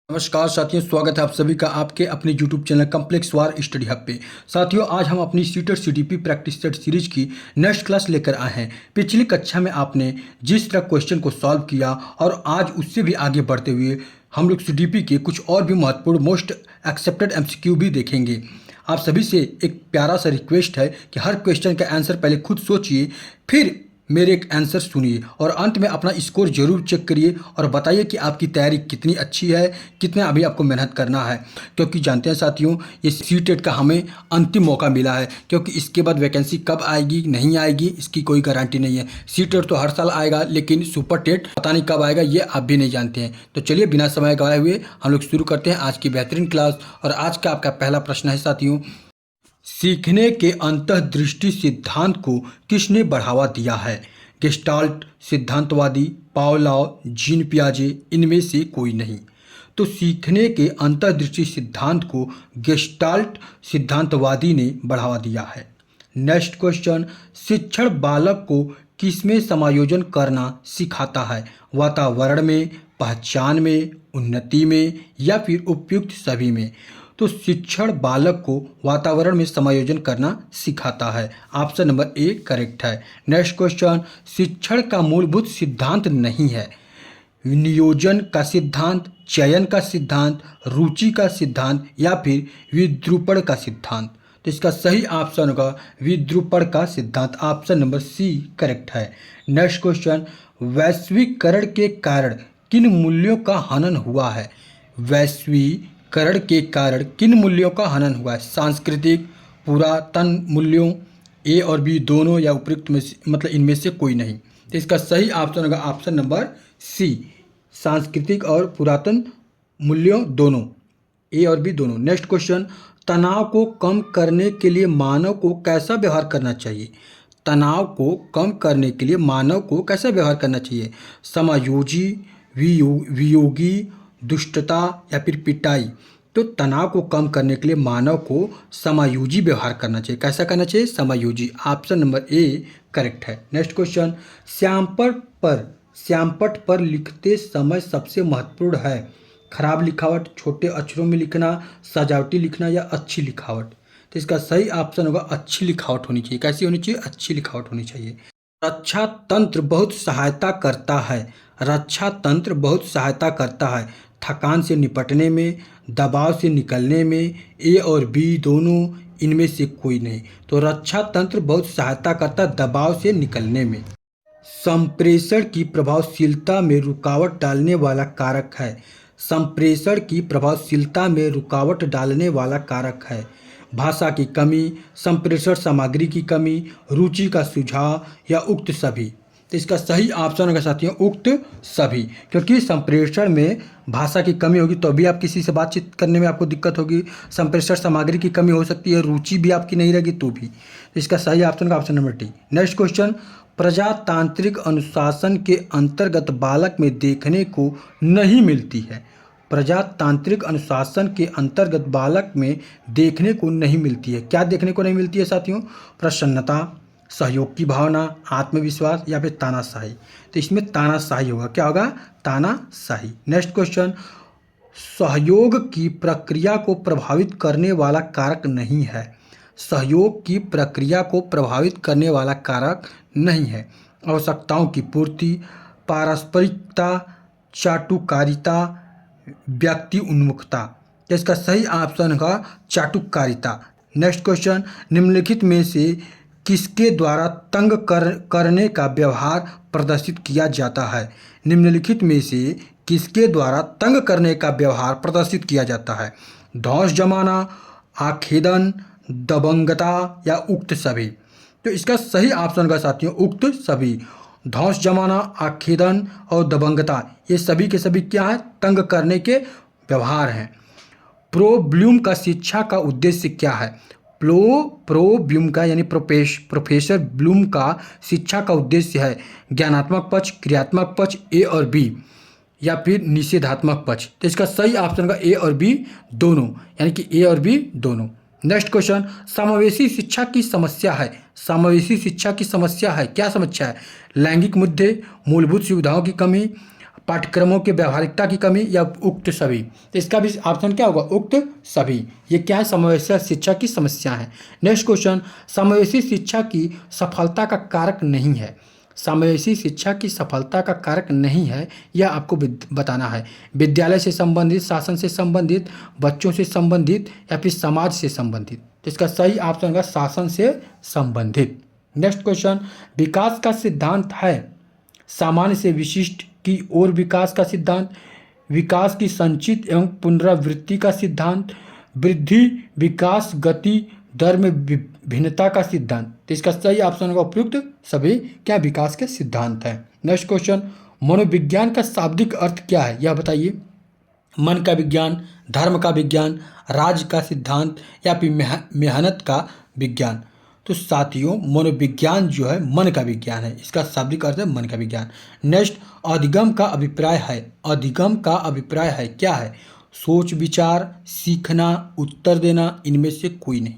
नमस्कार साथियों, स्वागत है आप सभी का आपके अपने YouTube चैनल कॉम्प्लेक्स वार स्टडी हब पे। साथियों, आज हम अपनी CTET CDP practice set series की नेक्स्ट क्लास लेकर आए हैं। पिछली कक्षा में आपने जिस तरह क्वेश्चन को सॉल्व किया और आज उससे भी आगे बढ़ते हुए हम लोग CDP के कुछ और भी महत्वपूर्ण मोस्ट एक्सेप्टेड MCQ भी देखेंगे। आप सभी से एक प्यारा सा रिक्वेस्ट है कि हर क्वेश्चन का आंसर पहले खुद सोचिए, फिर मेरे एक आंसर सुनिए और अंत में अपना स्कोर जरूर चेक करिए और बताइए कि आपकी तैयारी कितनी अच्छी है, कितना अभी आपको मेहनत करना है। क्योंकि जानते हैं साथियों, ये सीटेट का हमें अंतिम मौका मिला है, क्योंकि इसके बाद वैकेंसी कब आएगी नहीं आएगी इसकी कोई गारंटी नहीं है। सीटेट तो हर साल आएगा, लेकिन सुपर टेट पता नहीं कब आएगा, ये आप भी नहीं जानते हैं। तो चलिए बिना समय गवाए हुए हम लोग शुरू करते हैं आज की बेहतरीन क्लास। और आज का आपका पहला प्रश्न है साथियों, सीखने के अंतर्दृष्टि सिद्धांत को किसने बढ़ावा दिया है? गेस्टाल्ट सिद्धांतवादी, पावलोव, जीन पियाजे, इनमें से कोई नहीं। तो सीखने के अंतर्दृष्टि सिद्धांत को गेस्टाल्ट सिद्धांतवादी ने बढ़ावा दिया है। नेक्स्ट क्वेश्चन, शिक्षण बालक को किसमें समायोजन करना सिखाता है? वातावरण में, पहचान में, उन्नति में या फिर उपयुक्त सभी में? तो शिक्षण बालक को वातावरण में समायोजन करना सिखाता है। ऑप्शन नंबर ए करेक्ट है। नेक्स्ट क्वेश्चन, शिक्षण का मूलभूत सिद्धांत नहीं है नियोजन का सिद्धांत, चयन का सिद्धांत, रुचि का सिद्धांत या फिर विद्रूपण का सिद्धांत? तो इसका सही ऑप्शन होगा विद्रूपण का सिद्धांत। ऑप्शन नंबर सी करेक्ट है। नेक्स्ट क्वेश्चन, वैश्वीकरण के कारण किन मूल्यों का हनन हुआ है? वैश्वीकरण के कारण किन मूल्यों का हनन हुआ है? सांस्कृतिक, पुरातन मूल्यों, ए और बी दोनों या उपयुक्त में से, मतलब इनमें से कोई नहीं। तो इसका सही ऑप्शन होगा ऑप्शन नंबर सी, सांस्कृतिक और पुरातन मूल्यों दोनों, ए और बी दोनों। नेक्स्ट क्वेश्चन, तनाव को कम करने के लिए मानव को कैसा व्यवहार करना चाहिए? तनाव को कम करने के लिए मानव को कैसा व्यवहार करना चाहिए? समायोजी, वियोगी, दुष्टता या फिर पिटाई? तो तनाव को कम करने के लिए मानव को समायोजी व्यवहार करना चाहिए। कैसा करना चाहिए? समायोजी। ऑप्शन नंबर ए करेक्ट है। नेक्स्ट क्वेश्चन, श्यामपट्ट पर लिखते समय सबसे महत्वपूर्ण है खराब लिखावट, छोटे अक्षरों में लिखना, सजावटी लिखना या अच्छी लिखावट? तो इसका सही ऑप्शन होगा अच्छी लिखावट होनी चाहिए। कैसी होनी चाहिए? अच्छी लिखावट होनी चाहिए। रक्षा तंत्र बहुत सहायता करता है। रक्षा तंत्र बहुत सहायता करता है थकान से निपटने में, दबाव से निकलने में, ए और बी दोनों, इनमें से कोई नहीं। तो रक्षा तंत्र बहुत सहायता करता है दबाव से निकलने में। संप्रेषण की प्रभावशीलता में रुकावट डालने वाला कारक है। संप्रेषण की प्रभावशीलता में रुकावट डालने वाला कारक है भाषा की कमी, संप्रेषण सामग्री की कमी, रुचि का सुझाव या उक्त सभी? तो इसका सही ऑप्शन होगा साथियों उक्त सभी, क्योंकि संप्रेषण में भाषा की कमी होगी तो भी आप किसी से बातचीत करने में आपको दिक्कत होगी, संप्रेषण सामग्री की कमी हो सकती है, रुचि भी आपकी नहीं रहेगी तो भी। तो इसका सही ऑप्शन का option number D. Next question, प्रजातांत्रिक अनुशासन के अंतर्गत बालक में देखने को नहीं मिलती है। प्रजातांत्रिक अनुशासन के अंतर्गत बालक में देखने को नहीं मिलती है। क्या देखने को नहीं मिलती है साथियों? प्रसन्नता, सहयोग की भावना, आत्मविश्वास या फिर तानाशाही? तो इसमें तानाशाही होगा। क्या होगा? तानाशाही। नेक्स्ट क्वेश्चन, सहयोग की प्रक्रिया को प्रभावित करने वाला कारक नहीं है। सहयोग की प्रक्रिया को प्रभावित करने वाला कारक नहीं है। आवश्यकताओं की पूर्ति, पारस्परिकता, चाटुकारिता, व्यक्ति उन्मुखता? तो इसका सही ऑप्शन होगा चाटुकारिता। नेक्स्ट क्वेश्चन, निम्नलिखित में से किसके द्वारा तंग करने का व्यवहार प्रदर्शित किया जाता है? निम्नलिखित में से किसके द्वारा तंग करने का व्यवहार प्रदर्शित किया जाता है? धौंस जमाना, आखेदन, दबंगता या उक्त सभी? तो इसका सही ऑप्शन का साथियों उक्त सभी। धौंस जमाना, आखेदन और दबंगता ये सभी के सभी क्या है? तंग करने के व्यवहार हैं। ब्लूम का शिक्षा का उद्देश्य क्या है? ब्लूम का यानी प्रोफेसर ब्लूम का शिक्षा का उद्देश्य है ज्ञानात्मक पक्ष, क्रियात्मक पक्ष, ए और बी या फिर निषेधात्मक पक्ष? तो इसका सही ऑप्शन का ए और बी दोनों, यानी कि ए और बी दोनों। नेक्स्ट क्वेश्चन, समावेशी शिक्षा की समस्या है। समावेशी शिक्षा की समस्या है, क्या समस्या है? लैंगिक मुद्दे, मूलभूत सुविधाओं की कमी, पाठ्यक्रमों की व्यावहारिकता की कमी या उक्त सभी। तो इसका भी ऑप्शन क्या होगा, उक्त सभी। ये क्या है, समावेशी शिक्षा की समस्या है। नेक्स्ट क्वेश्चन, समावेशी शिक्षा की सफलता का कारक नहीं है। समावेशी शिक्षा की सफलता का कारक नहीं है, यह आपको बताना है। विद्यालय से संबंधित, शासन से संबंधित, बच्चों से संबंधित या फिर समाज से संबंधित। तो इसका सही ऑप्शन होगा शासन से संबंधित। नेक्स्ट क्वेश्चन, विकास का सिद्धांत है सामान्य से विशिष्ट की ओर विकास का सिद्धांत, विकास की संचित एवं पुनरावृत्ति का सिद्धांत, वृद्धि विकास गति दर में भिन्नता का सिद्धांत। तो इसका सही ऑप्शन होगा उपयुक्त सभी क्या विकास के सिद्धांत है। नेक्स्ट क्वेश्चन, मनोविज्ञान का शाब्दिक अर्थ क्या है, यह बताइए। मन का विज्ञान, धर्म का विज्ञान, राज का सिद्धांत या फिर मेहनत का विज्ञान। तो साथियों, मनोविज्ञान जो है मन का विज्ञान है, इसका शाब्दिक अर्थ है मन का विज्ञान। नेक्स्ट, अधिगम का अभिप्राय है। अधिगम का अभिप्राय है क्या है, सोच विचार, सीखना, उत्तर देना, इनमें से कोई नहीं।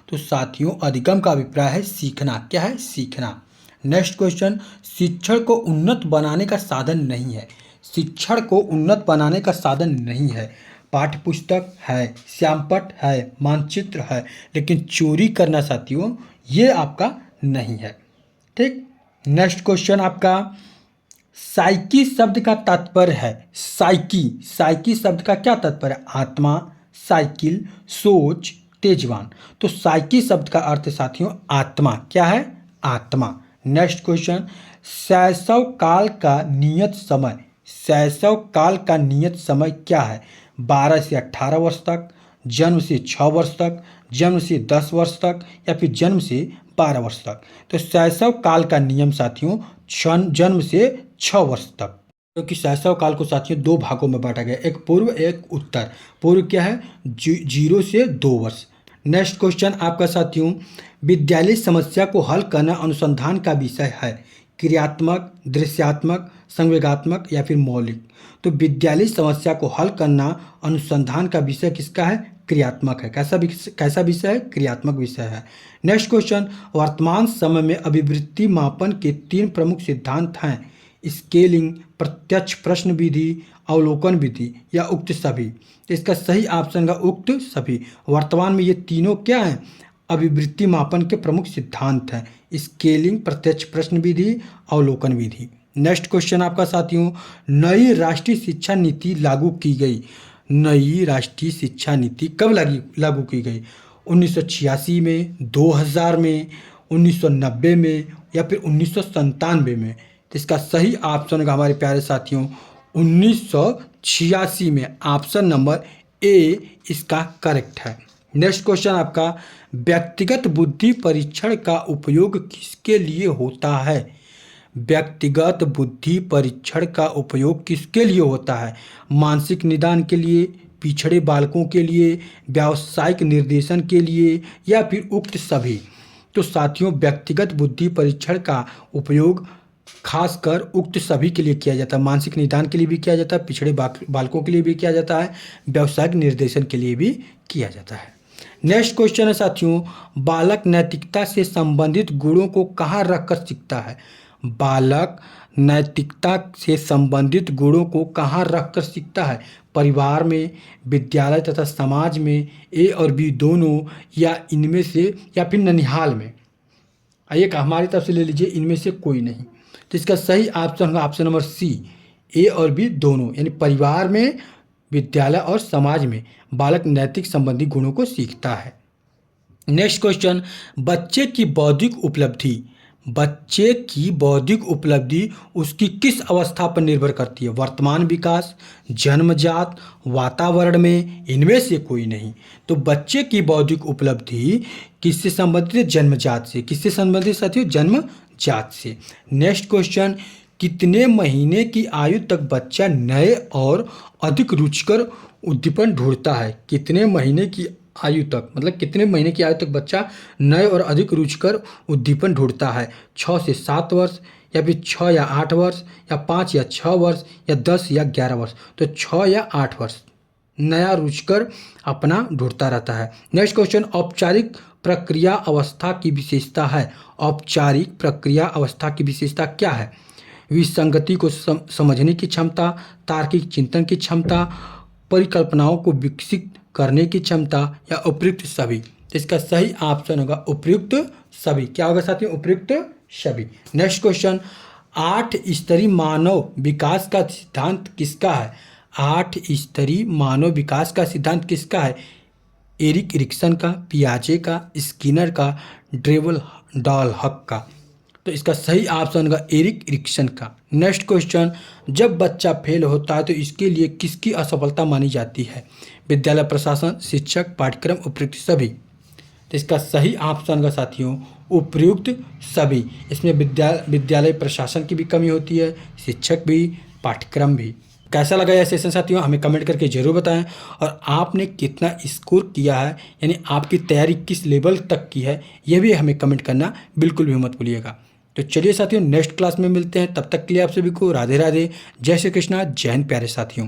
तो साथियों, अधिगम का अभिप्राय है सीखना। क्या है, सीखना। नेक्स्ट क्वेश्चन, शिक्षण को उन्नत बनाने का साधन नहीं है। शिक्षण को उन्नत बनाने का साधन नहीं है। पाठ्य पुस्तक है, श्यामपट्ट है, मानचित्र है, लेकिन चोरी करना साथियों ये आपका नहीं है। ठीक। नेक्स्ट क्वेश्चन आपका, साइकी शब्द का तात्पर्य है। साइकी शब्द का क्या तात्पर्य है, आत्मा, साइकिल, सोच, तेजवान। तो साइकी शब्द का अर्थ साथियों आत्मा। क्या है, आत्मा। नेक्स्ट क्वेश्चन, शैशव काल का नियत समय। शैशव काल का नियत समय क्या है, 12 से 18 वर्ष तक, जन्म से 6 वर्ष तक, जन्म से 10 वर्ष तक या फिर जन्म से 12 वर्ष तक। तो शैशव काल का नियम साथियों जन्म से 6 वर्ष तक, क्योंकि शैशव काल को साथियों 2 भागों में बांटा गया, एक पूर्व एक उत्तर। पूर्व क्या है, 0 से 2 वर्ष। नेक्स्ट क्वेश्चन आपका साथियों, विद्यालय समस्या को हल करना अनुसंधान का विषय है, क्रियात्मक, दृश्यात्मक, संवेगात्मक या फिर मौलिक। तो विद्यालय समस्या को हल करना अनुसंधान का विषय किसका है, क्रियात्मक है। कैसा विषय है, क्रियात्मक विषय है। नेक्स्ट क्वेश्चन, वर्तमान समय में अभिवृत्ति मापन के 3 प्रमुख सिद्धांत हैं, स्केलिंग, प्रत्यक्ष प्रश्न विधि, अवलोकन विधि या उक्त सभी। इसका सही ऑप्शन का उक्त सभी। वर्तमान में ये तीनों क्या हैं, अभिवृत्ति मापन के प्रमुख सिद्धांत हैं, स्केलिंग, प्रत्यक्ष प्रश्न विधि, अवलोकन विधि। नेक्स्ट क्वेश्चन आपका साथियों, नई राष्ट्रीय शिक्षा नीति लागू की गई। नई राष्ट्रीय शिक्षा नीति कब लागू की गई, 1986 में, 2000 में, 1990 में या फिर 1997 में। तो इसका सही ऑप्शन होगा हमारे प्यारे साथियों 1986 में। ऑप्शन नंबर ए इसका करेक्ट है। नेक्स्ट क्वेश्चन आपका, व्यक्तिगत बुद्धि परीक्षण का उपयोग किसके लिए होता है। व्यक्तिगत बुद्धि परीक्षण का उपयोग किसके लिए होता है, मानसिक निदान के लिए, पिछड़े बालकों के लिए, व्यावसायिक निर्देशन के लिए या फिर उक्त सभी। तो साथियों, व्यक्तिगत बुद्धि परीक्षण का उपयोग खासकर उक्त सभी के लिए किया जाता है, मानसिक निदान के लिए भी किया जाता है, पिछड़े बालकों के लिए भी किया जाता है, व्यावसायिक निर्देशन के लिए भी किया जाता है। नेक्स्ट क्वेश्चन है साथियों, बालक नैतिकता से संबंधित गुणों को कहाँ रखकर सीखता है। बालक नैतिकता से संबंधित गुणों को कहाँ रखकर सीखता है, परिवार में, विद्यालय तथा समाज में, ए और बी दोनों या इनमें से या फिर ननिहाल में। आइए हमारी तरफ से ले लीजिए, इनमें से कोई नहीं। तो इसका सही ऑप्शन होगा ऑप्शन नंबर सी, ए और बी दोनों, यानी परिवार में, विद्यालय और समाज में बालक नैतिक संबंधी गुणों को सीखता है। नेक्स्ट क्वेश्चन, बच्चे की बौद्धिक उपलब्धि। बच्चे की बौद्धिक उपलब्धि उसकी किस अवस्था पर निर्भर करती है, वर्तमान विकास, जन्मजात, वातावरण में, इनमें से कोई नहीं। तो बच्चे की बौद्धिक उपलब्धि किससे संबंधित है, जन्मजात से। किससे संबंधित साथियों, जन्मजात से। नेक्स्ट क्वेश्चन, कितने महीने की आयु तक बच्चा नए और अधिक रुचिकर उद्दीपन ढूंढता है। कितने महीने की आयु तक, मतलब कितने महीने की आयु तक बच्चा नए और अधिक रुचिकर उद्दीपन ढूंढता है, 6 से 7 वर्ष या फिर 6 या 8 वर्ष या 5 या 6 वर्ष या 10 या 11 वर्ष। तो 6 या 8 वर्ष नया रुचिकर अपना ढूंढता रहता है। नेक्स्ट क्वेश्चन, औपचारिक प्रक्रिया अवस्था की विशेषता है। औपचारिक प्रक्रिया अवस्था की विशेषता क्या है, विसंगति को समझने की क्षमता, तार्किक चिंतन की क्षमता, परिकल्पनाओं को विकसित करने की क्षमता या उपयुक्त सभी। तो इसका सही ऑप्शन होगा उपयुक्त सभी। क्या होगा साथियों? उपयुक्त सभी। नेक्स्ट क्वेश्चन, 8 स्तरीय मानव विकास का सिद्धांत किसका है? 8 स्तरीय मानव विकास का सिद्धांत किसका है? एरिक एरिक्सन का, पियाजे का, स्किनर का, ड्रेवल डॉलहक का। तो इसका सही ऑप्शन होगा एरिक एरिक्सन का। नेक्स्ट क्वेश्चन, जब बच्चा फेल होता है तो इसके लिए किसकी असफलता मानी जाती है? विद्यालय प्रशासन, शिक्षक, पाठ्यक्रम, उपयुक्त सभी। तो इसका सही ऑप्शन होगा साथियों उपयुक्त सभी। इसमें विद्यालय प्रशासन की भी कमी होती है, शिक्षक भी, पाठ्यक्रम भी। कैसा लगा यह सेशन साथियों? हमें कमेंट करके ज़रूर बताएं। और आपने कितना स्कोर किया है, यानी आपकी तैयारी किस लेवल तक की है, यह भी हमें कमेंट करना बिल्कुल भी मत भूलिएगा। तो चलिए साथियों, नेक्स्ट क्लास में मिलते हैं। तब तक के लिए आप सभी को राधे राधे, जय श्री कृष्णा, जय हिंद प्यारे साथियों।